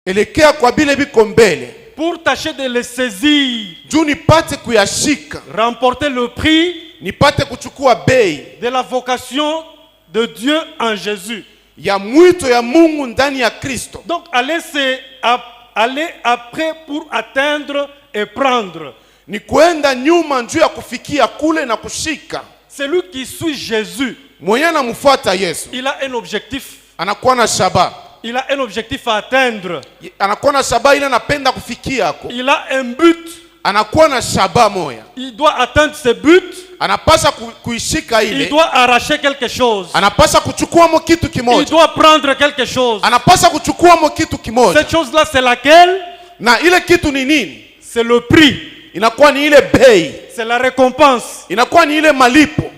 Elekea kwa bile biko mbele. Pour tâcher de les saisir. Juu nipate kuyashika. Remporter le prix. Nipate kuchukua bei. De la vocation de Dieu en Jésus. Ya mwito ya Mungu ndani ya Kristo. Donc aller après pour atteindre et prendre. Ni kuenda nyuma njuu ya kufikia kule na kushika. Celui qui suit Jésus. Mwenye anamfuata Yesu. Il a un objectif. Anakuwa na shaba. Il a un objectif à atteindre. Anakuwa na shaba ile anapenda kufikia ako. Il a un but. Anakuwa na shaba moya. Il doit atteindre ce but. Anapasa kuishika ile. Il doit arracher quelque chose. Anapasa kuchukua mo kitu kimoja. Il doit prendre quelque chose. Anapasa kuchukua mo kitu kimoja. Cette chose là c'est laquelle? Na ile kitu ni nini? C'est le prix. Inakuwa ni ile bei. C'est la récompense. Inakuwa ni ile malipo.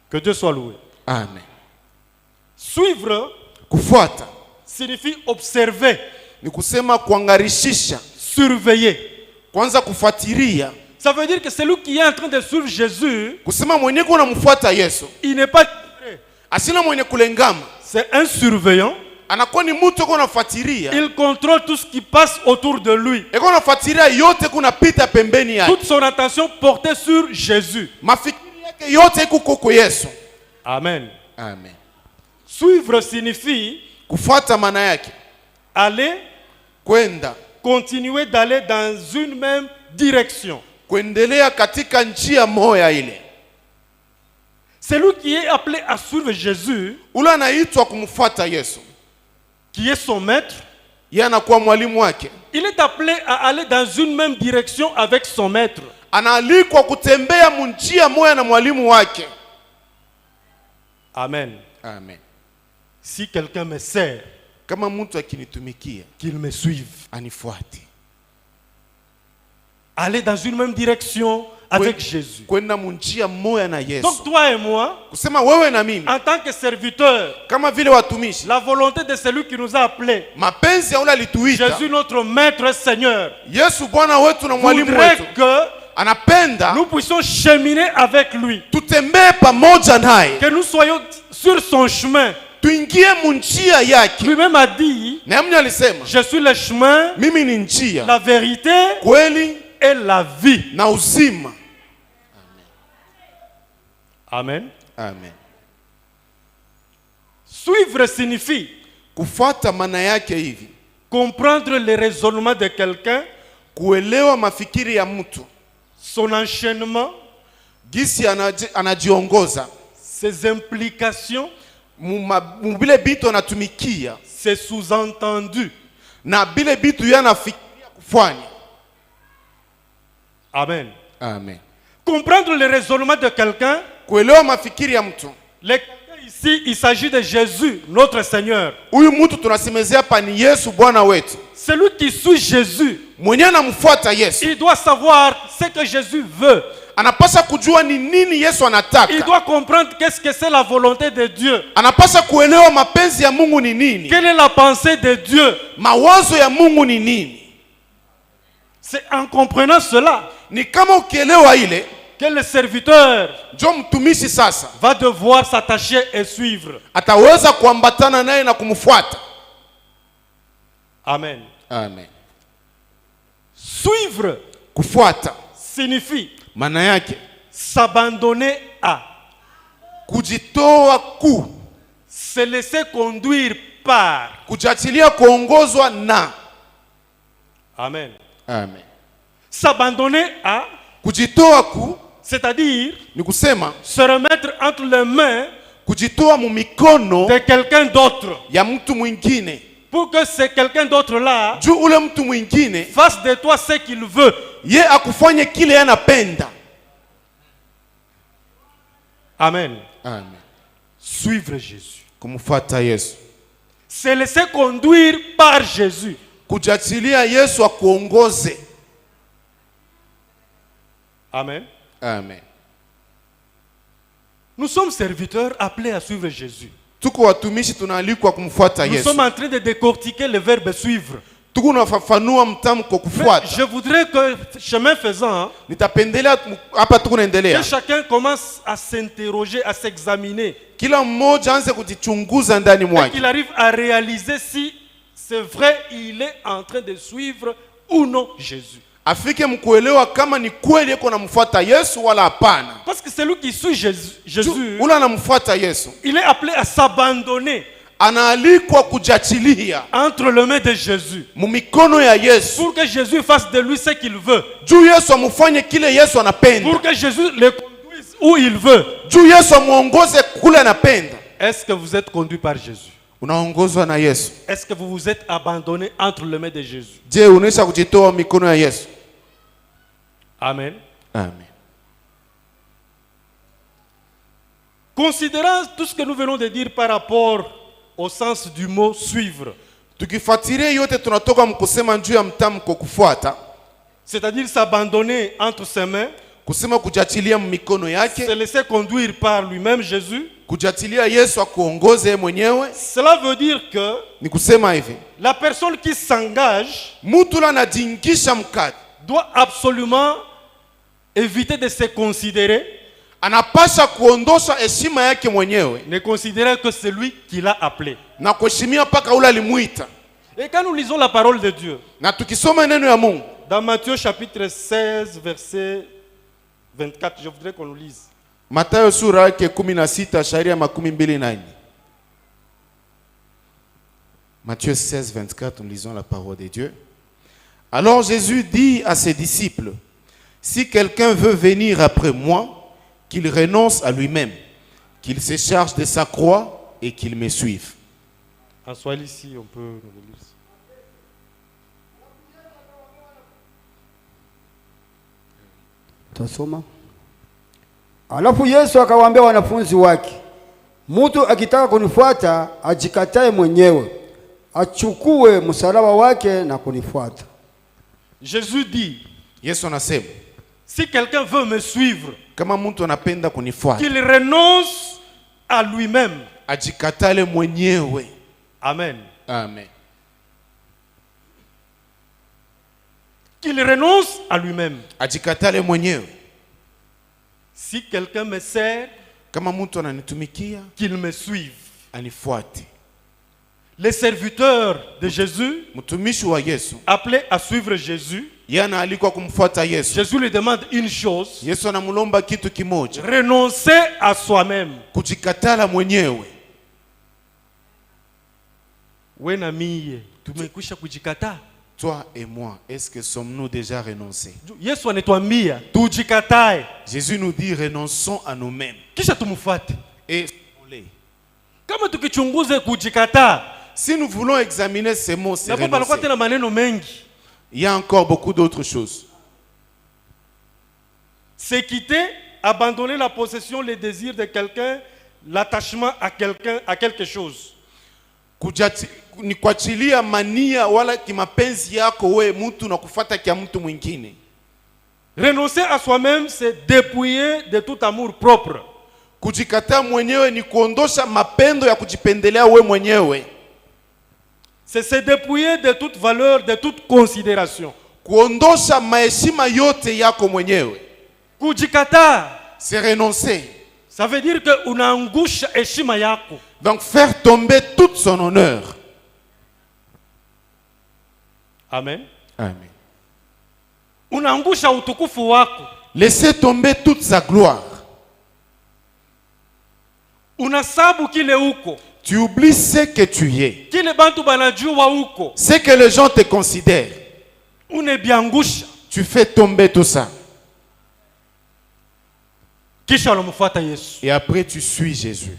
Que Dieu soit loué. Amen. Suivre kufuata signifie observer. Ni kusema kuangarishisha. Surveiller. Kwanza kufuatilia. Ça veut dire que celui qui est en train de suivre Jésus, kusema mwenye kuna mfuata Yesu, il n'est pas asina mwenye kulengama. C'est un surveillant. Anakuwa ni mtu yuko nafuatilia. Il contrôle tout ce qui passe autour de lui. Yuko nafuatilia yote kuna pita pembeni yake. Toute son attention portée sur Jésus. Mafikiri yake yote iko kwa Yesu. Amen. Amen. Suivre signifie kufuata, maana yake aller, kwenda, continuer d'aller dans une même direction. Kuendelea katika njia moja ile. Celui qui est appelé à suivre Jésus, ule anaitwa kumfuata Yesu, qui est son maître, yeye anakuwa mwalimu wake. Il est appelé à aller dans une même direction avec son maître. Anaalikwa kutembea njia moja na mwalimu wake. Amen. Amen. Si quelqu'un me sert, kama mtu akinitumikia, qu'il me suive, anifuate. Aller dans une même direction avec Jésus. Kwenda njia moja na Yesu. Donc toi et moi, kusema wewe na mimi, en tant que serviteurs, kama vile watumishi, la volonté de celui qui nous a appelés, mapenzi ya ule alituita, Jésus notre maître et Seigneur, Yesu Bwana wetu na mwalimu wetu, que anapenda nous puissions cheminer avec lui, tutembee pamoja naye, que nous soyons sur son chemin. Tuingie njia yake. Lui-même a dit, je suis le chemin, mimi ni njia, la vérité, kweli et la vie. Na uzima. Amen. Amen. Suivre signifie kufuata, maana yake hivi, comprendre les raisonnements de quelqu'un, kuelewa mafikiri ya mtu, son enchaînement, gisi anajiongoza, ses implications, mubile bitu anatumikia, ses sous-entendus, na bile bitu yanafikiria kufanya. Amen. Amen. Comprendre le raisonnement de quelqu'un. Kuelewa mafikiri ya mtu. Ici, il s'agit de Jésus, notre Seigneur. Huyu mtu tunasemezea hapa ni Yesu Bwana wetu. Celui qui suit Jésus, mwenye anamfuata Yesu, il doit savoir ce que Jésus veut. Anapasa kujua ni nini Yesu anataka. Il doit comprendre qu'est-ce que c'est la volonté de Dieu. Anapasa kuelewa mapenzi ya Mungu ni nini. Quelle est la pensée de Dieu? Mawazo ya Mungu ni nini. C'est en comprenant cela, ni kama ukielewa ile, que le serviteur mtumishi sasa va devoir s'attacher et suivre. Ataweza kuambatana naye na kumfuata. Amen. Amen. Suivre, kufuata, signifie maana yake s'abandonner à, kujitoa se laisser conduire par, kujiachilia kuongozwa na. Amen. Amen. S'abandonner à, kujitoa c'est-à-dire ni kusema se remettre entre les mains, kujitoa mu mikono de quelqu'un d'autre, ya mtu mwingine, pour que ce quelqu'un d'autre là juu ule mtu mwingine fasse de toi ce qu'il veut. Ye akufanye kile anapenda. Amen. Amen. Suivre Jésus, kumfuata Yesu, se laisser conduire par Jésus, kujiachilia Yesu akuongoze. Amen. Amen. Nous sommes serviteurs appelés à suivre Jésus. Tuko watumishi tunaalikwa kumfuata Yesu. Nous sommes en train de décortiquer le verbe suivre. Tuko nafafanua mtamko kufuata. Je voudrais que, chemin faisant, nitapendelea hapa tuko naendelea, que chacun commence à s'interroger, à s'examiner, kila mmoja aanze kujichunguza ndani mwake, qu'il arrive à réaliser si c'est vrai, il est en train de suivre ou non Jésus. afike mkuelewa kama ni kweli yeko namfuata Yesu wala hapana. Parce que celui qui suit Jésus, Ula namfuata Yesu il est appelé à s'abandonner anaalikwa kujachilia entre les mains de Jésus mumikono ya Yesu, pour que Jésus fasse de lui ce qu'il veut, juu Yesu amufanye kile Yesu anapenda, pour que Jésus le conduise où il veut. juu Yesu amuongoze kule anapenda. Est-ce que vous êtes conduit par Jésus? Unaongozwa na Yesu? Est-ce que vous vous êtes abandonné entre les mains de Jésus? Je, unaisha kujitoa mikono ya Yesu? Amen. Amen. Considérant tout ce que nous venons de dire par rapport au sens du mot suivre, Tukifuatilia yote tunatoka mkusema juu ya mtamko kufuata, c'est-à-dire s'abandonner entre ses mains, kusema kujachilia mikono se yake, laisser conduire par lui-même Jésus, kujachilia Yesu akuongoze mwenyewe, cela veut dire que ni kusema hivi, la personne qui s'engage mtu la anajingisha mkati, doit absolument éviter de se considérer, anapasha kuondosha heshima yake mwenyewe ne considérer que c'est lui qui l'a appelé. na kuheshimia paka ule alimuita. Et quand nous lisons la parole de Dieu, Na tukisoma neno ya Mungu dans Matthieu chapitre 16, verset 24, je voudrais qu'on nous lise. Mathayo sura yake 16 shairi ya 24. Matthieu 16, 24, nous lisons la parole de Dieu. Alors Jésus dit à ses disciples, si quelqu'un veut venir après moi, qu'il renonce à lui-même, qu'il se charge de sa croix et qu'il me suive. En Swahili, ici, on peut nous le lire. Tasoma. Alafu Yesu akawaambia wanafunzi wake, mtu akitaka kunifuata ajikatae mwenyewe, achukue msalaba wake na kunifuata. Jésus dit, Yesu anasema, si quelqu'un veut me suivre, kama mtu anapenda kunifuata, qu'il renonce à lui-même. ajikatale mwenyewe. Amen. Amen. Qu'il renonce à lui-même. Ajikatale mwenyewe. Si quelqu'un me sert, Kama mtu ananitumikia, qu'il me suive. anifuate. Les serviteurs de Jésus, Mtumishi wa Yesu, appelés à suivre Jésus, yana alikuwa kumfuata Yesu. Jésus lui demande une chose, Yesu anamulomba kitu kimoja, renoncer à soi-même. kujikatala mwenyewe. We na mie, tumekwisha kujikata. Toi et moi, est-ce que sommes-nous déjà renoncés? Yesu anatuambia tujikatae, Jésus nous dit renonçons à nous-mêmes kisha tumfuate. et Kama tukichunguze kujikata, si nous voulons examiner ces mots, c'est napo panakuwa renoncer. tena maneno mengi. Il y a encore beaucoup d'autres choses. C'est quitter, abandonner la possession, les désirs de quelqu'un, l'attachement à quelqu'un, à quelque chose. Ni kuachilia mania wala kimapenzi yako we mtu na kufuata kia mtu mwingine. Renoncer à soi-même, c'est dépouiller de tout amour propre. Kujikataa mwenyewe ni kuondosha mapendo ya kujipendelea we mwenyewe. C'est se dépouiller de toute valeur, de toute considération. Kuondosha maheshima yote yako mwenyewe. Kujikata, C'est renoncer. ça veut dire que unaangusha heshima yako. Donc faire tomber tout son honneur. Amen. Amen. Unaangusha utukufu wako. Laisser tomber toute sa gloire. Unasabu kile uko. Tu oublies ce que tu es. Kile bantu banajua uko. Ce que les gens te considèrent. Unebiangusha. Tu fais tomber tout ça. Kisha unamfuata Yesu. Et après tu suis Jésus.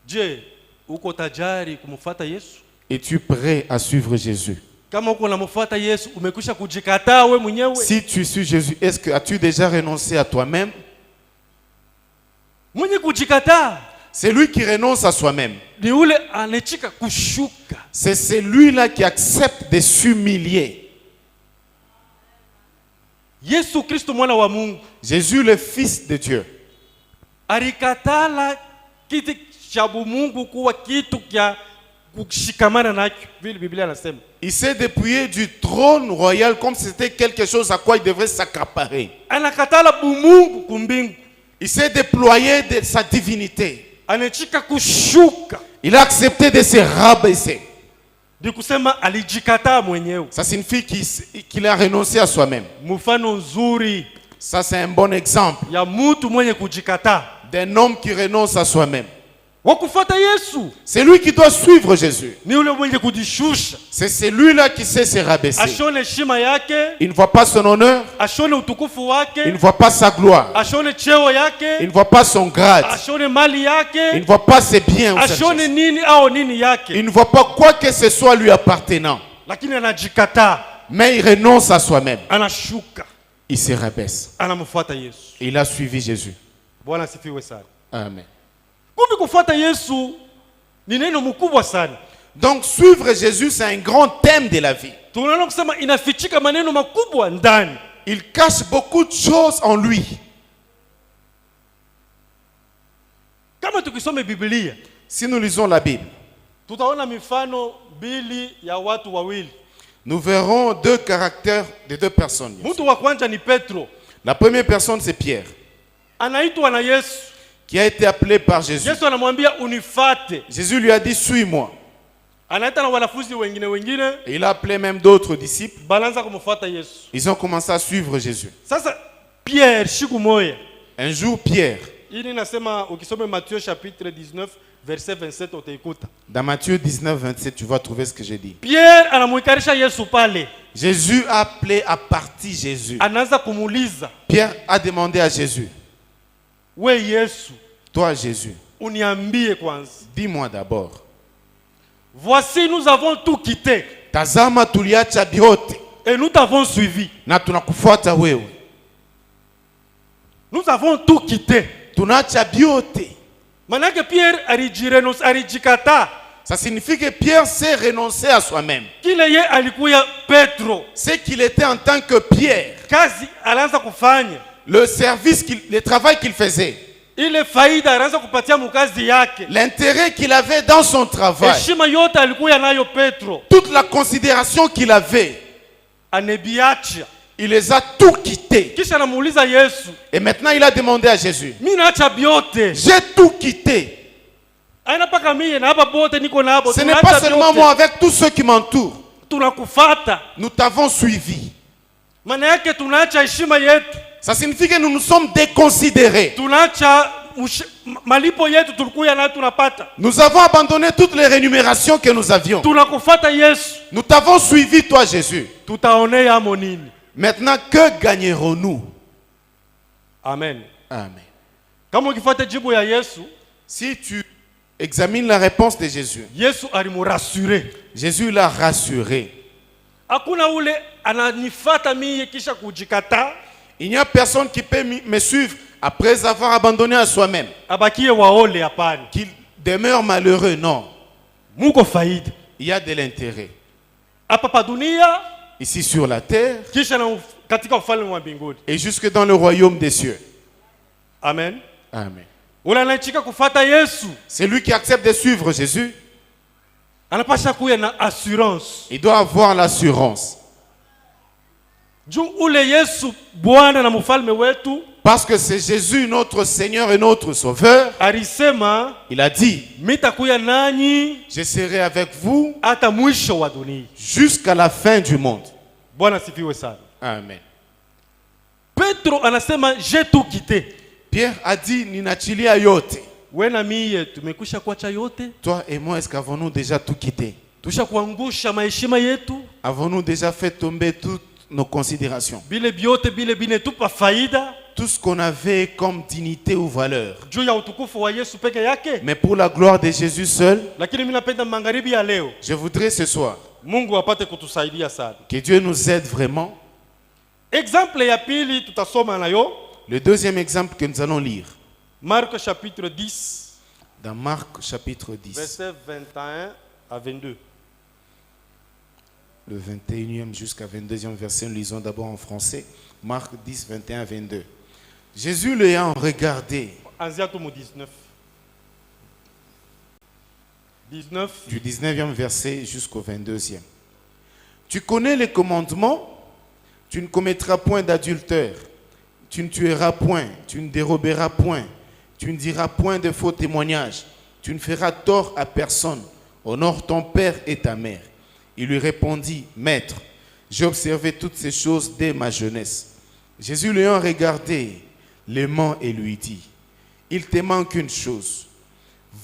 Je, uko tajari kumfuata Yesu? Et tu es prêt à suivre Jésus. Kama uko unamfuata Yesu, umekwisha kujikataa wewe mwenyewe? Si tu suis Jésus, est-ce que as-tu déjà renoncé à toi-même? Mwenye kujikataa C'est lui qui renonce à soi-même. ni ule anechika kushuka. C'est celui-là qui accepte de s'humilier. Yesu Kristo mwana wa Mungu Jésus, le Fils de Dieu, alikatala kiti cha Mungu kuwa kitu kya kushikamana nacho, vile Biblia inasema. il s'est dépouillé du trône royal comme si c'était quelque chose à quoi il devrait s'accaparer. Anakatala bumungu kumbingu. Il s'est déployé de sa divinité. Anechika kushuka. Il a accepté de se rabaisser. Ni kusema alijikataa mwenyewe. Ça signifie qu'il a renoncé à soi-même. Mfano nzuri Ça, c'est un bon exemple ya mtu mwenye kujikataa, d'un homme qui renonce à soi-même. wakufuata Yesu C'est lui qui doit suivre Jésus. ni ule mwenye kujishusha, C'est celui-là qui sait se rabaisser. ashone heshima yake, Il ne voit pas son honneur, ashone utukufu il ne wake, voit pas sa gloire, ashone cheo il yake, ne voit pas son grade, ashone mali il ne yake, voit pas ses biens ou sa ashone richesse. nini au nini yake, Il ne voit pas quoi que ce soit lui appartenant, lakini anajikataa, mais il renonce à soi-même. anashuka, Il se rabaisse. anamfuata Yesu. Il a suivi Jésus. Bwana sifiwe sana. Amen. Kumbe kufuata Yesu ni neno mkubwa sana. Donc suivre Jésus, c'est un grand thème de la vie. Tunaona kusema inafichika maneno makubwa ndani. Il cache beaucoup de choses en lui. Kama tukisome Biblia, Si nous lisons la Bible, tutaona mifano mbili ya watu wawili. nous verrons deux caractères de deux personnes. Mtu wa kwanza ni Petro. La première personne, c'est Pierre, Anaitwa na Yesu. qui a été appelé par Jésus. Yesu anamwambia unifate. Jésus lui a dit, suis-moi. Anaita na wanafunzi wengine, Et il a appelé même d'autres disciples. banaanza kumfuata Yesu. Ils ont commencé à suivre Jésus. Sasa Pierre siku moja. Un jour, Pierre, Hili nasema ukisome Matthieu chapitre 19 verset 27 utaikuta. dans Matthieu 19, 27, tu vas trouver ce que j'ai dit. Pierre anamuikarisha Yesu pale. Jésus a appelé à partir Jésus. Anaanza kumuuliza, Pierre a demandé à Jésus, we Yesu, toi Jésus, uniambie kwanza. dis-moi d'abord, Voici nous avons tout quitté tazama tuliacha vyote et nous t'avons suivi. na tunakufuata wewe. Nous avons tout quitté. Tunaacha vyote. Manake Pierre alijikataa. Ça signifie que Pierre s'est renoncé à soi-même. Kile ye alikuya Petro. C'est qu'il était en tant que Pierre. Kazi alianza kufanya. Le service, le travail qu'il faisait, Ile faida alianza kupatia mukazi yake. l'intérêt qu'il avait dans son travail, Heshima yote alikuya nayo Petro. toute la considération qu'il avait, Anebiacha. il les a tout quittés. Kisha anamuuliza Yesu, Et maintenant, il a demandé à Jésus, mimi naacha byote. j'ai tout quitté. Aina paka mimi na hapa bote niko na hapo. Ce n'est pas seulement moi, avec tous ceux qui m'entourent. Tunakufata. Nous t'avons suivi. Maana yake tunaacha heshima yetu. Ça signifie que nous nous sommes déconsidérés. Tunaacha malipo yetu tulikuya na tunapata. Nous avons abandonné toutes les rémunérations que nous avions. Tunakufata Yesu. Nous t'avons suivi, toi Jésus. Tutaonea amo nini? Maintenant, que gagnerons-nous? Amen. Amen. Kama ukifuata jibu ya Yesu, Si tu examines la réponse de Jésus, Yesu alimurasure. Jésus l'a rassuré. Hakuna ule ananifata mimi kisha kujikata, Il n'y a personne qui peut me suivre après avoir abandonné à soi-même, abakie waole hapana. qu'il demeure malheureux. Non, Muko faida. il y a de l'intérêt. Hapa pa dunia Ici sur la terre kisha na katika ufalme wa mbinguni. et jusque dans le royaume des cieux. Amen. Amen. Ule anachika kufata Yesu, Celui qui accepte de suivre Jésus, anapasha kuya na assurance. il doit avoir l'assurance. Juu ule Yesu Bwana na mfalme wetu Parce que c'est Jésus, notre Seigneur et notre Sauveur. alisema Il a dit, mitakuya nanyi je serai avec vous hata mwisho wa dunia. jusqu'à la fin du monde. Bwana sifiwe sana. Amen. Petro anasema j'ai tout quitté. Pierre a dit, ninaachilia yote. We na mie tumekwisha kuacha yote, Toi et moi, est-ce qu'avons-nous déjà tout quitté? tusha kuangusha maheshima yetu, Avons-nous déjà fait tomber toutes nos considérations? bile byote bile binetupa faida Tout ce qu'on avait comme dignité ou valeur. juu ya utukufu wa Yesu peke yake. Mais pour la gloire de Jésus seul, Lakini mimi napenda magharibi ya leo je voudrais ce soir Mungu apate kutusaidia sana. que Dieu nous aide vraiment. Exemple ya pili tutasoma nayo Le deuxième exemple que nous allons lire, Marc chapitre 10 dans Marc chapitre 10, verset 21 à 22. le 21e jusqu'à 22e verset, nous lisons d'abord en français. Marc 10, 21 à 22. Jésus l'ayant regardé, Anzia tu mu 19. 19 du 19e verset jusqu'au 22e. Tu connais les commandements, tu ne commettras point d'adultère, tu ne tueras point, tu ne déroberas point, tu ne diras point de faux témoignages, tu ne feras tort à personne, honore ton père et ta mère. Il lui répondit, Maître, j'ai observé toutes ces choses dès ma jeunesse. Jésus l'ayant regardé, l'aimant et lui dit, il te manque une chose.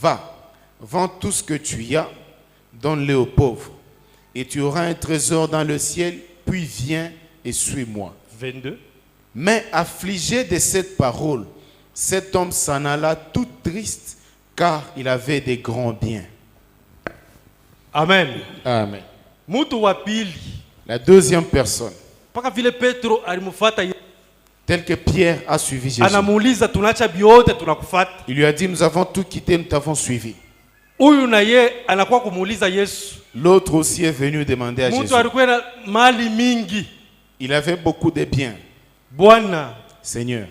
Va, vends tout ce que tu as, donne-le aux pauvres, et tu auras un trésor dans le ciel, puis viens et suis-moi. 22. Mais affligé de cette parole, cet homme s'en alla tout triste, car il avait des grands biens. Amen. Amen. Mtu wa pili. La deuxième personne, Paka vile Petro alimfuata Yesu. tel que Pierre a suivi Jésus. Anamuuliza tunaacha biote tunakufuata. Il lui a dit, nous avons tout quitté, nous t'avons suivi. Huyu na ye anakuwa kumuuliza Yesu. L'autre aussi est venu demander à Jésus. Mtu alikuwa na mali mingi. Il avait beaucoup de biens. Bwana, Seigneur,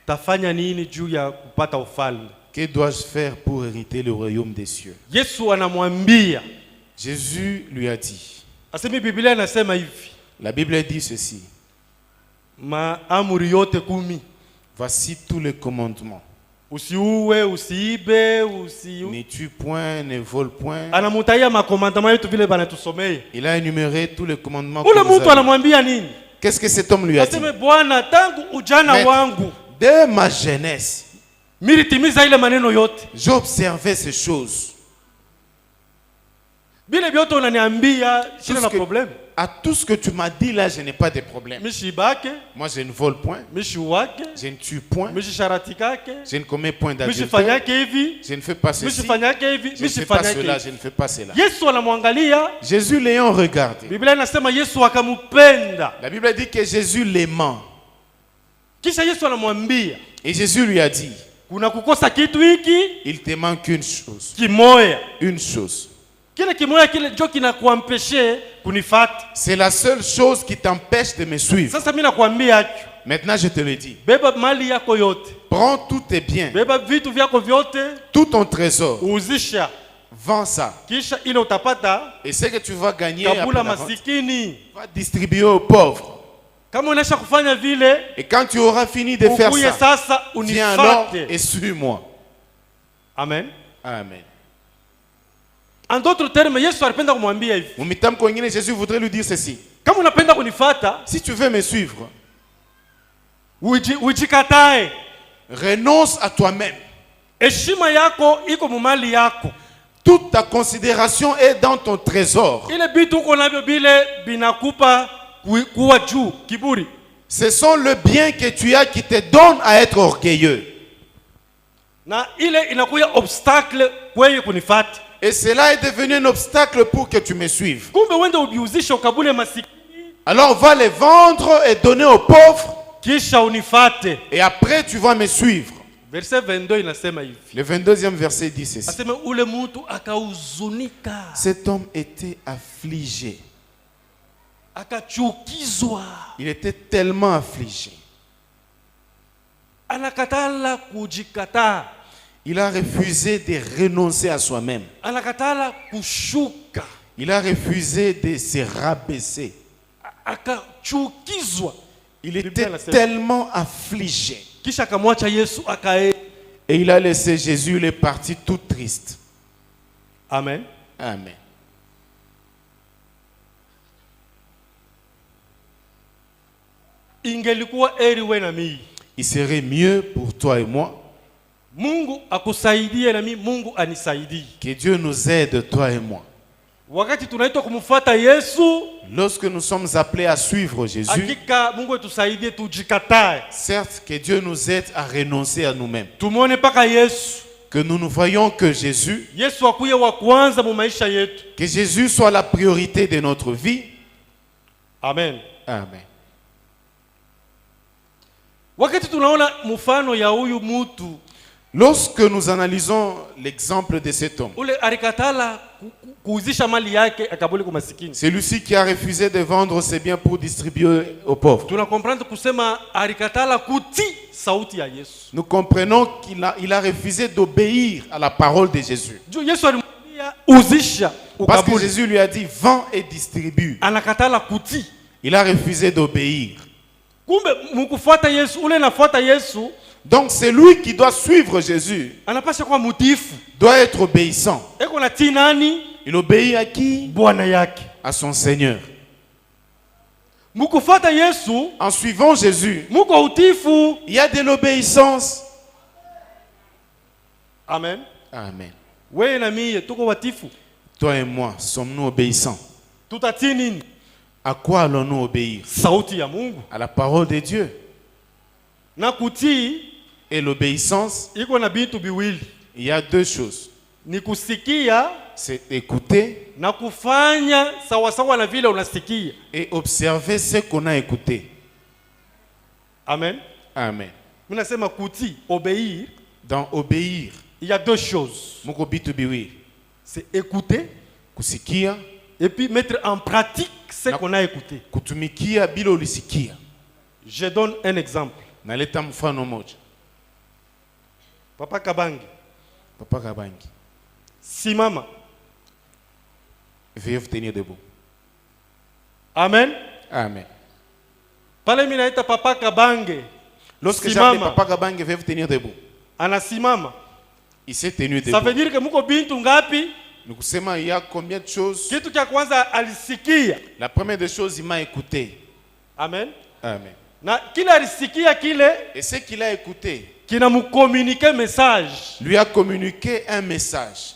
tafanya nini juu ya kupata ufalme? que dois-je faire pour hériter le royaume des cieux? Yesu anamwambia. Jésus lui a dit, Asemi Biblia inasema hivi. la Bible dit ceci, Maamuri yote 10. voici tous les commandements. Usiue, usiibe, Ne tue point, ne vole point. Anamutaia makomandama yetu vile banatusomea. Il a énuméré tous les commandements que Ule nous mtu avons. anamwambia nini? Qu'est-ce que cet homme lui a dit? Aseme Bwana, tangu ujana Maître, wangu dès ma jeunesse, militimiza ile maneno yote. j'observais ces choses. Vile vyote unaniambia sina na problème. À tout ce que tu m'as dit là, je n'ai pas de problème. Mishibake, Moi, je ne vole point, mishiwake, je ne tue point, mishisharatikake, je ne commets point d'adultère, mishifanyake hivi, je ne fais pas ceci, mishifanyake hivi, je ne fais pas mishifanyake cela, hivi. je ne fais pas cela. Yesu anamwangalia. Jésus l'ayant regardé, Biblia inasema Yesu akamupenda. la Bible dit que Jésus l'aimant. Kisha Yesu anamwambia, Et Jésus lui a dit, kuna kukosa kitu hiki il te manque une chose. kimoya. Une chose. Kile kimoya kile ndio kinakuampeshe kunifata. C'est la seule chose qui t'empêche de me suivre. Sasa mimi nakwambia acho. Maintenant, je te le dis. Beba mali yako yote. Prends tous tes biens, Beba vitu vyako vyote, tout ton trésor, uzisha. vends ça. Kisha ile utapata Et ce que tu vas gagner, kabula après la vente, masikini. va distribuer aux pauvres. Kama unaisha kufanya vile, Et quand tu auras fini de faire ukuye ça, sasa viens alors unifate. et suis-moi. Amen. Amen. En d'autres termes, Yesu alipenda kumwambia hivi. Mumitamko wengine, Jésus voudrait lui dire ceci. Kama unapenda kunifata, Si tu veux me suivre, ujikatae. renonce à toi-même. Heshima yako iko mumali yako. Toute ta considération est dans ton trésor. Ile bitu uko navyo bile binakupa kuwa juu, kiburi. Ce sont le bien que tu as qui te donne à être orgueilleux. Na ile inakuya obstacle kweye kunifata. Et cela est devenu un obstacle pour que tu me suives. Kumbe wende ubiuzisha ukabule masikini, Alors va les vendre et donner aux pauvres. kisha unifate. Et après tu vas me suivre. Verset 22 inasema hivi. Le 22e verset dit ceci. Aseme ule mtu akahuzunika, Cet homme était affligé. akachukizwa, Il était tellement affligé. anakatala kujikataa, Il a refusé de renoncer à soi-même. anakatala kushuka, Il a refusé de se rabaisser. akachukizwa. Il Biblia était inasema. tellement affligé. Kisha akamwacha Yesu akae. Et il a laissé Jésus, il est parti tout triste. Amen. Amen. Ingelikuwa eri we na mimi, Il serait mieux pour toi et moi Mungu akusaidie na mimi Mungu anisaidie. que Dieu nous aide, toi et moi. Wakati tunaitwa kumfuata Yesu, Lorsque nous sommes appelés à suivre Jésus, hakika Mungu atusaidie tujikatae. certes que Dieu nous aide à renoncer à nous-mêmes. Tumuone paka Yesu. Que nous ne voyons que Jésus, Yesu akuye wa kwanza mu maisha yetu. que Jésus soit la priorité de notre vie. Amen. Amen. Wakati tunaona mfano ya huyu mtu, Lorsque nous analysons l'exemple de cet homme, ule alikatala kuuzisha mali yake akabuli kwa masikini. celui-ci qui a refusé de vendre ses biens pour distribuer aux pauvres, Tunakomprendre kusema alikatala kuti sauti ya Yesu. nous comprenons qu'il a refusé d'obéir à la parole de Jésus. Juu Yesu alimwambia uzisha Parce que ukabuli. Jésus lui a dit, vends et distribue. Anakatala kuti. Il a refusé d'obéir. Kumbe mkufuata Yesu, ule nafuata Yesu, Donc c'est lui qui doit suivre Jésus, anapasha kuwa mutifu. doit être obéissant. Eko na tii nani? Il obéit à qui? Bwana yake. À son Seigneur. Mukufata Yesu, En suivant Jésus, muko utifu. il y a de l'obéissance. Amen. Amen. Wewe na mie tuko watifu. Toi et moi, sommes-nous obéissants? Tutatii nini? À quoi allons-nous obéir? Sauti ya Mungu. À la parole de Dieu. Na kutii Et l'obéissance, iko na bitu biwili. il y a deux choses. Ni kusikia C'est écouter na kufanya sawa sawa na vile unasikia. et observer ce qu'on a écouté. Amen. Amen. Mimi nasema kutii, obéir, Dans obéir, il y a deux choses. muko bitu biwili. C'est écouter Kusikia, et puis mettre en pratique ce qu'on a écouté. kutumikia bila ulisikia. Je donne un exemple. Naleta mfano moja. Papa Kabangi, Papa Kabangi, simama. veuillez vous tenir debout. Amen. Amen. Pale mimi naita Papa Kabange. Lorsque j'appelle Simama. Papa Kabangi, veuillez vous tenir debout. Anasimama. Il s'est tenu Ça veut debout. dire que muko bintu ngapi? Nous kusema, il y a combien de choses? Kitu cha kwanza alisikia. La première des choses, il m'a écouté. Amen. Amen. Na kila alisikia kile Et ce qu'il a écouté kina mcommuniquer message. lui a communiqué un message.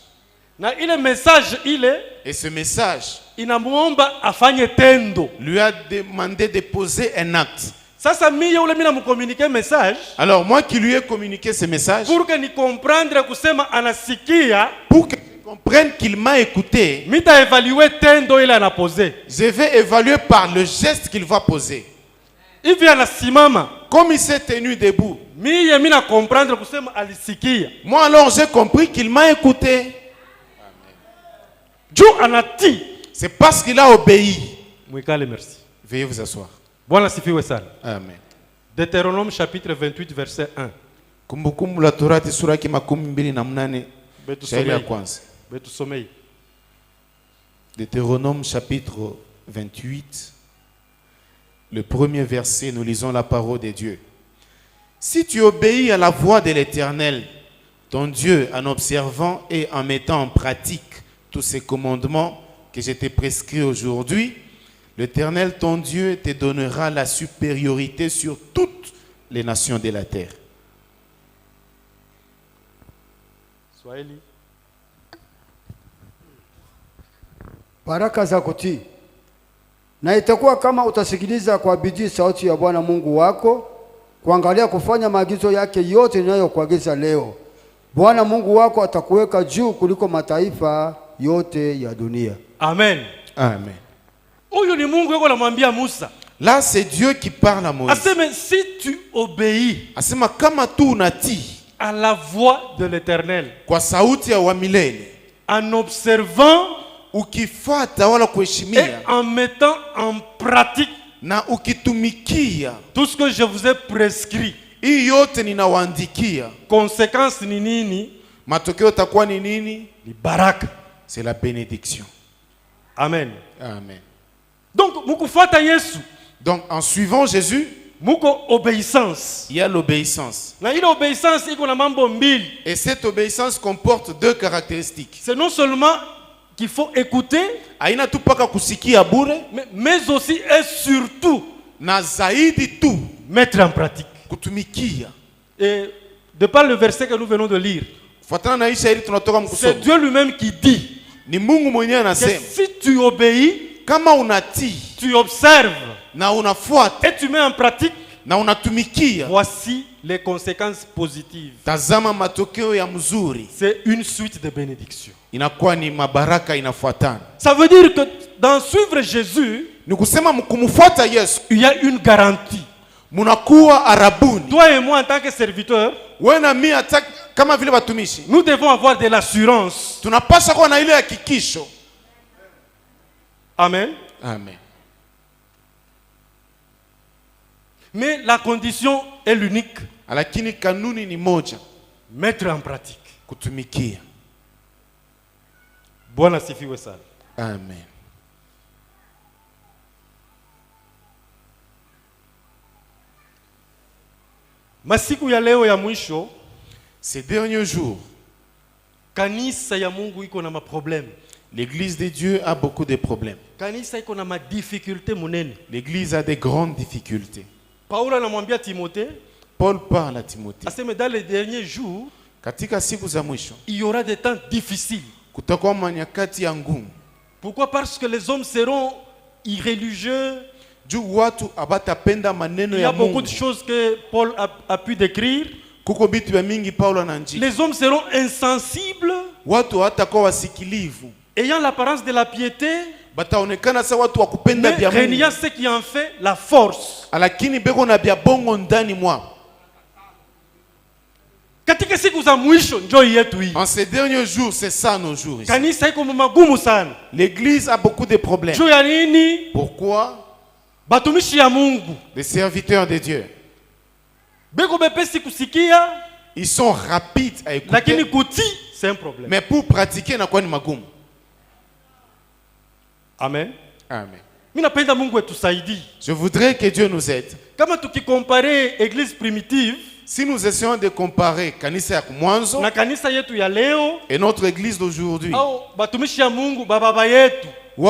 Na ile message ile Et ce message inamuomba afanye tendo. lui a demandé de poser un acte. Sasa mimi yule mimi namcommuniquer message Alors moi qui lui ai communiqué ce message, pour que ni comprendre kusema anasikia, pour que je comprenne qu'il m'a écouté, mita évaluer tendo ile anaposer. je vais évaluer par le geste qu'il va poser. Hivi anasimama. Comme il s'est tenu debout, Mimi na comprendre kusema alisikia. moi alors j'ai compris qu'il m'a écouté. Juu anati. C'est parce qu'il a obéi. Mwikale merci. Veuillez vous asseoir. Bwana sifiwe sana. Amen. Deutéronome chapitre 28 verset 1. Kumbukumbu la Torati sura ya 28 Betu shairi ya somei. kwanza. Betu somei. Deutéronome chapitre 28, le premier verset, nous lisons la parole de Dieu. Si tu obéis à la voix de l'Éternel, ton Dieu, en observant et en mettant en pratique tous ces commandements que je t'ai prescrits aujourd'hui, l'Éternel, ton Dieu, te donnera la supériorité sur toutes les nations de la terre. Swahili. Baraka za kutii. Na itakuwa kama utasikiliza kwa bidii sauti ya Bwana Mungu wako, kuangalia kufanya maagizo yake yote ninayokuagiza leo. Bwana Mungu wako atakuweka juu kuliko mataifa yote ya dunia. Amen. Amen. Huyu ni Mungu yuko anamwambia Musa. Là, c'est Dieu qui parle à Moïse. Aseme si tu obéis Asema kama tu unatii à la voix de l'Éternel kwa sauti ya wa milele, en observant ukifuata wala et kuheshimia en mettant en pratique na ukitumikia tout ce que je vous ai prescrit. hii yote ninawaandikia, Conséquence ni nini? matokeo takuwa ni nini? Ni baraka. C'est la bénédiction. Amen. Amen. Donc mukufuata Yesu, Donc en suivant Jésus, muko obéissance. il y a l'obéissance. Na ile obéissance iko na mambo mbili. Et cette obéissance comporte deux caractéristiques. C'est non seulement qu'il faut écouter, Haina tu paka kusikia bure, mais aussi et surtout na zaidi tu mettre en pratique. kutumikia. Et de par le verset que nous venons de lire, Fuatana na hii shairi tunatoka c'est mkusoma. Dieu lui-même qui dit Ni Mungu mwenyewe que anasema si tu obéis, kama unatii tu observes na unafuata et tu mets en pratique, na unatumikia, voici les conséquences positives. tazama matokeo ya mzuri, C'est une suite de bénédictions. inakuwa ni mabaraka inafuatana. Ça veut dire que dans suivre Jésus, Ni kusema kumfuata Yesu il y a une garantie. munakuwa arabuni. Toi et moi, en tant que serviteurs, Wewe na mimi hata kama vile watumishi nous devons avoir de l'assurance. tunapaswa kuwa na ile hakikisho. Amen. Amen. Mais la condition est l'unique. Lakini kanuni ni moja, Mettre en pratique. kutumikia. Bwana sifiwe sana. Amen. Masiku ya leo ya mwisho, Ces derniers jours, kanisa ya Mungu iko na maproblème. L'église de Dieu a beaucoup de problèmes. Kanisa iko na madifficulté munene. L'église a des grandes difficultés. Paulo anamwambia Timothée, Paul parle à Timothée. aseme dans les derniers jours, Katika siku za mwisho il y aura des temps difficiles. kutakuwa manyakati ya ngumu. Pourquoi? Parce que les hommes seront irréligieux. Juu watu abatapenda maneno Il y ya a beaucoup Mungu. de choses que Paul a pu décrire. Kuko bitu ya mingi Paulo anaandika. Les hommes seront insensibles, Watu hawatakuwa wasikilivu. ayant l'apparence de la piété, Bataonekana sa watu wa kupenda mais vya reniant Mungu. ce qui en fait la force. Lakini beko na vya bongo ndani mwao. Katika siku za mwisho njoo yetu hii. En ces derniers jours, c'est ça nos jours ici. Kanisa iko magumu sana. L'église a beaucoup de problèmes. Juu ya nini? Pourquoi? Batumishi ya Mungu Les serviteurs de Dieu, beko bepesi kusikia, ils sont rapides à lakini écouter, kuti c'est un problème. mais pour pratiquer na kwa ni magumu. Amen. Amen. Mimi napenda Mungu etusaidie. Je voudrais que Dieu nous aide. Kama tukikompare église primitive Si nous essayons de comparer kanisa ya mwanzo na kanisa yetu ya leo et notre église d'aujourd'hui, au batumishi ya Mungu baba yetu, ou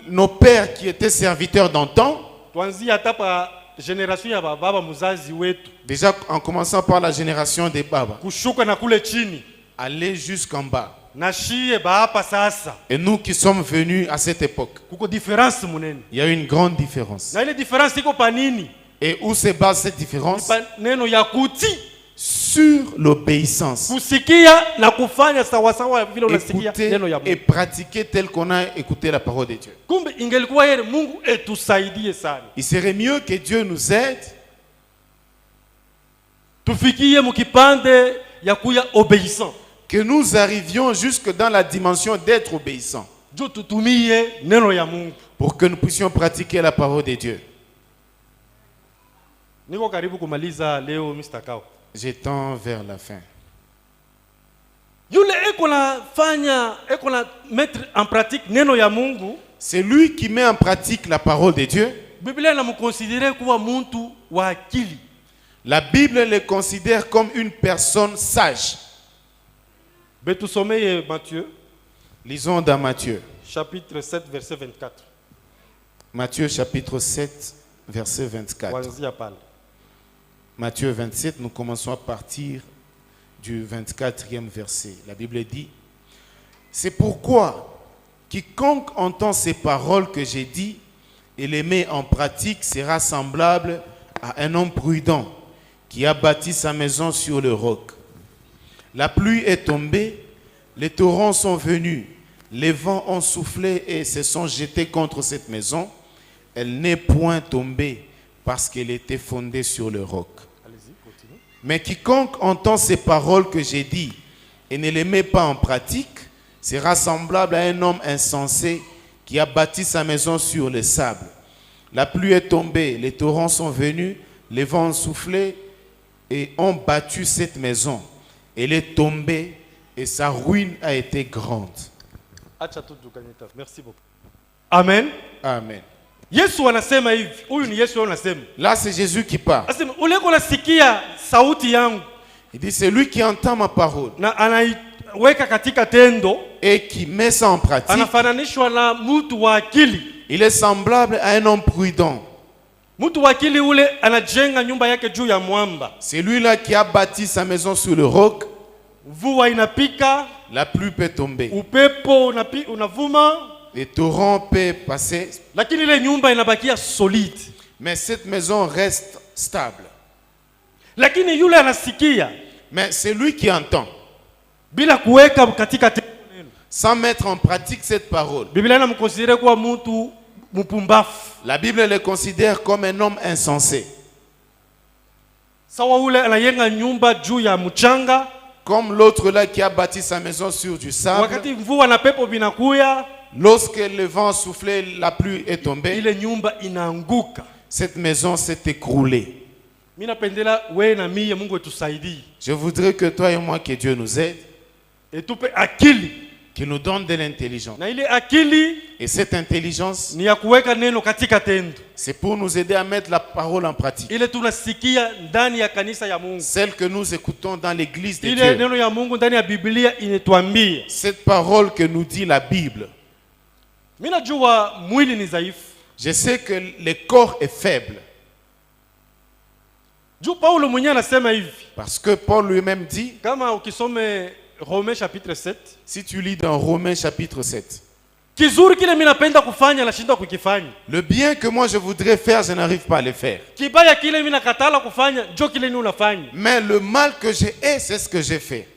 nos pères qui étaient serviteurs d'antan, tuanzie hata pa generation ya baba muzazi wetu déjà en commençant par la génération des Baba, kushuka na kule chini aller jusqu'en bas. na shie hapa sasa, Et nous qui sommes venus à cette époque, kuko difference munene. il y a une grande différence. Na ile difference iko pa nini? Et où se base cette différence? Pa neno ya kuti, Sur l'obéissance. kusikia na kufanya sawa sawa vile unasikia Écouter neno ya et Mungu. pratiquer tel qu'on a écouté la parole de Dieu. Kumbe ingelikuwa yeye Mungu etusaidie sana, Il serait mieux que Dieu nous aide tufikie mukipande ya kuya obéissant, que nous arrivions jusque dans la dimension d'être obéissants juu tutumie neno ya Mungu. pour que nous puissions pratiquer la parole de Dieu. Niko karibu kumaliza leo Mr. Kao. Je tends vers la fin. Yule eko na mettre en pratique neno ya Mungu, C'est lui qui met en pratique la parole de Dieu. Biblia inamconsidere kuwa muntu wa akili. La Bible le considère comme une personne sage. Betusomeye Matthieu Lisons dans Matthieu. chapitre 7 verset 24. Matthieu chapitre 7, verset 24. Kuanzia pale. Matthieu 27, nous commençons à partir du 24e verset. La Bible dit, c'est pourquoi quiconque entend ces paroles que j'ai dites et les met en pratique sera semblable à un homme prudent qui a bâti sa maison sur le roc. La pluie est tombée, les torrents sont venus, les vents ont soufflé et se sont jetés contre cette maison. Elle n'est point tombée parce qu'elle était fondée sur le roc. Allez-y, continue. Mais quiconque entend ces paroles que j'ai dites et ne les met pas en pratique sera semblable à un homme insensé qui a bâti sa maison sur le sable. La pluie est tombée, les torrents sont venus, les vents ont soufflé et ont battu cette maison. Elle est tombée et sa ruine a été grande. Acha tu tukanyita. Merci beaucoup. Amen. Amen. Yesu anasema hivi. Huyu ni Yesu anasema. Là, c'est Jésus qui parle. Asema ule unasikia sauti yangu Il dit, c'est lui qui entend ma parole na anaiweka katika tendo, et qui met ça en pratique. anafananishwa na mtu wa akili. Il est semblable à un homme prudent. Mtu wa akili ule anajenga nyumba yake juu ya mwamba. C'est lui-là qui a bâti sa maison sur le roc. Mvua inapika, La pluie peut tomber. upepo unavuma, Les torrents peuvent passer. lakini ile nyumba inabakia solide. Mais cette maison reste stable. Lakini yule anasikia Mais c'est lui qui entend. bila kuweka katika tendo, Sans mettre en pratique cette parole. Biblia inamkonsidere kuwa mtu mpumbafu. La Bible le considère comme un homme insensé. Sawa ule anayenga nyumba juu ya mchanga, Comme l'autre là qui a bâti sa maison sur du sable. wakati mvua na pepo vinakuya, Lorsque le vent soufflait, la pluie est tombée. ile nyumba inaanguka. Cette maison s'est écroulée. Mimi napendela wewe na mimi, Mungu etusaidie. Je voudrais que toi et moi, que Dieu nous aide. Etupe akili qui nous donne de l'intelligence. Na ile akili Et cette intelligence, ni ya kuweka neno katika tendo. c'est pour nous aider à mettre la parole en pratique. Ile tunasikia ndani ya kanisa ya Mungu. Celle que nous écoutons dans l'église de Ile Dieu. neno ya Mungu ndani ya Biblia inatuambia. Cette parole que nous dit la Bible. Mimi najua mwili ni dhaifu. Je sais que le corps est faible. Juu Paulo mwenyewe anasema hivi. Parce que Paul lui-même dit, Kama ukisome Romains chapitre 7. si tu lis dans Romains chapitre 7, Kizuri kile mimi napenda kufanya nashindwa kukifanya. le bien que moi je voudrais faire, je n'arrive pas à le faire. Kibaya kile mimi nakatala kufanya, ndio kile ni unafanya. Mais le mal que j'ai, c'est ce que j'ai fait.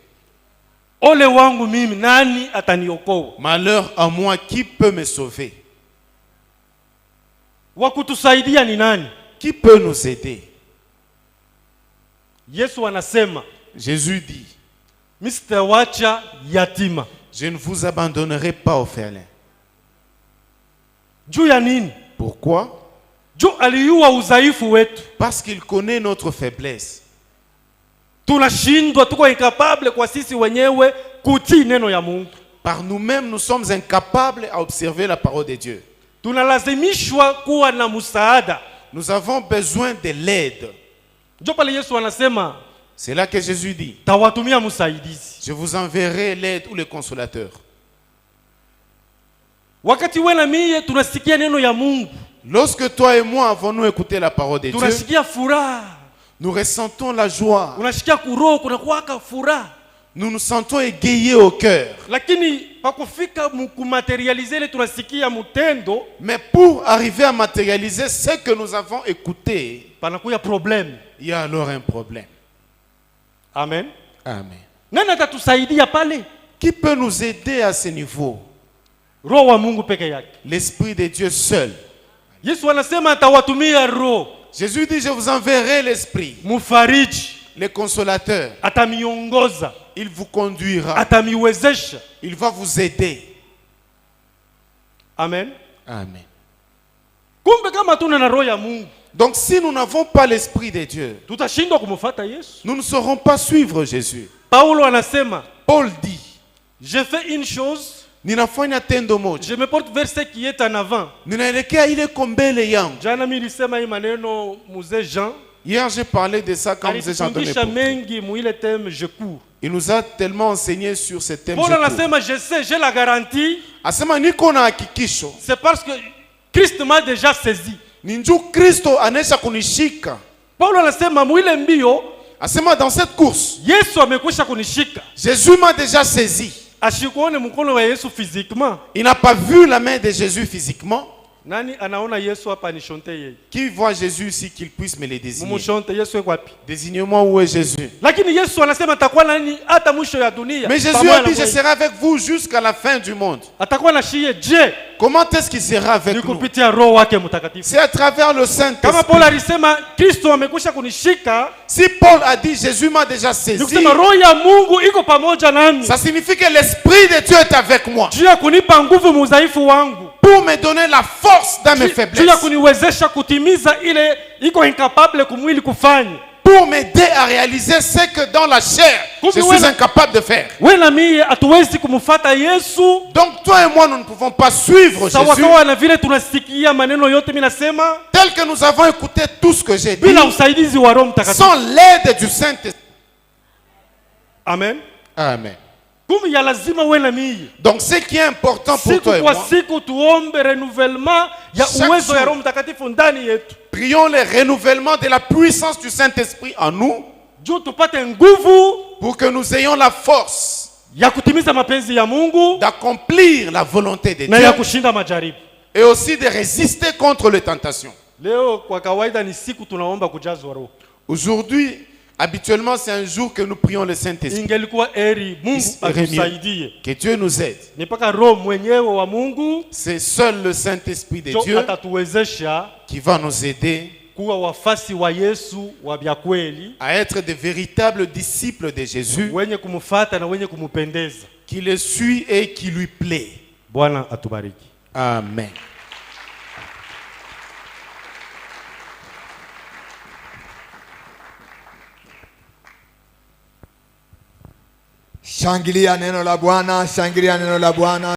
Ole wangu mimi, nani ataniokoa? Malheur à moi, qui peut me sauver? Wakutusaidia ni nani? Qui peut nous aider? Yesu anasema, Jésus dit, mimi sitawacha yatima. je ne vous abandonnerai pas orphelin. Juu ya nini? Pourquoi? Juu aliua udhaifu wetu. Parce qu'il connaît notre faiblesse. Tunashindwa, tuko incapable kwa sisi wenyewe kutii neno ya Mungu. Par nous-mêmes, nous sommes incapables à observer la parole de Dieu. Tunalazimishwa kuwa na msaada. Nous avons besoin de l'aide. Ndio pale Yesu anasema, C'est là que Jésus dit, tawatumia msaidizi. je vous enverrai l'aide ou le consolateur. Wakati wewe na mimi tunasikia neno ya Mungu, Lorsque toi et moi avons-nous écouté la parole de Dieu, tunasikia furaha. nous ressentons la joie. Unasikia kuroho kuna kuwaka furaha. Nous nous sentons égayés au cœur. Lakini pakufika kumaterialize ile tunasikia mutendo, Mais pour arriver à matérialiser ce que nous avons écouté, panakuya problème. il y a alors un problème. Amen. Amen. Nani atatusaidia pale? Qui peut nous aider à ce niveau? Roho wa Mungu peke yake. L'Esprit de Dieu seul. Yesu anasema atawatumia roho, Jésus dit, je vous enverrai l'Esprit, mufariji, le consolateur. atamiongoza, Il vous conduira. atamiwezesha. Il va vous aider. Amen. Amen. Kumbe kama tuna na roho ya Mungu, Donc si nous n'avons pas l'Esprit de Dieu, tutashindwa kumfuata Yesu. nous ne saurons pas suivre Jésus. Paulo anasema, Paul dit, je fais une chose, ninafanya tendo moja, je me porte vers ce qui est en avant. ninaelekea ile kombele yangu. Jana mimi nilisema hii maneno mzee Jean, Hier j'ai parlé de ça quand vous avez alitufundisha mengi muile thème je cours. Il nous a tellement enseigné sur ce thème. Paulo anasema je sais, j'ai la garantie, Asema niko na hakikisho. c'est parce que Christ m'a déjà saisi. Ni njoo Kristo anesha kunishika. Paulo anasema muile mbio, Asema dans cette course, Yesu amekwisha kunishika. Jésus m'a déjà saisi. Ashikuone mkono wa Yesu physiquement. Il n'a pas vu la main de Jésus physiquement. Nani anaona Yesu hapa nishonte yeye? Qui voit Jésus ici qu'il puisse me le désigner? Mumushonte Yesu yuko wapi? Désignez-moi où est Jésus. Lakini Yesu anasema atakuwa nani hata mwisho ya dunia. Mais Jésus Pamoja a na dit, je kweli. serai avec vous jusqu'à la fin du monde. Atakuwa na shie je? Comment est-ce qu'il sera avec Ni nous? kupitia roho wake mtakatifu. C'est à travers le Kama Saint-Esprit. Paulo alisema Kristo amekwisha kunishika, Si Paul a dit, Jésus m'a déjà ni saisi, kusema roho ya Mungu iko pamoja nami. ça signifie que l'Esprit de Dieu est avec moi Juu ya kunipa nguvu mudhaifu wangu. pour me donner la force dans mes Juu ya faiblesses, kuniwezesha kutimiza ile iko incapable kumwili kufanya. pour m'aider à réaliser ce que dans la chair, je suis incapable de faire. Wewe na mimi hatuwezi kumfuata Yesu Donc toi et moi, nous ne pouvons pas suivre sawa Jésus sawa na vile tunasikia maneno yote mimi nasema tel que nous avons écouté tout ce que j'ai dit, bila usaidizi wa Roho Mtakatifu. sans l'aide du Saint-Esprit. Amen. Amen. Kumbe ya lazima wewe na mimi Donc ce qui est important pour siku toi et kwa moi, siku tuombe renouvellement ya Chaque uwezo ya jour. Roho Mtakatifu ndani yetu, prions le renouvellement de la puissance du Saint-Esprit en nous juu tupate nguvu pour que nous ayons la force ya kutimiza mapenzi ya Mungu d'accomplir la volonté de na ya Dieu kushinda majaribu. et aussi de résister contre les tentations. Leo kwa kawaida ni siku tunaomba kujazwa Roho. Aujourd'hui, habituellement, c'est un jour que nous prions le Saint-Esprit. Ingelikuwa eri Mungu Rémi. atusaidie, Que Dieu nous aide. ni mpaka Roho mwenyewe wa Mungu C'est seul le Saint-Esprit de ndio Dieu atatuwezesha qui va nous aider kuwa wafasi wa Yesu wa vya kweli, à être de véritables disciples de Jésus, wenye kumfuata na wenye kumupendeza. qui le suit et qui lui plaît. Bwana atubariki. Amen. Shangilia neno la Bwana, shangilia neno la Bwana.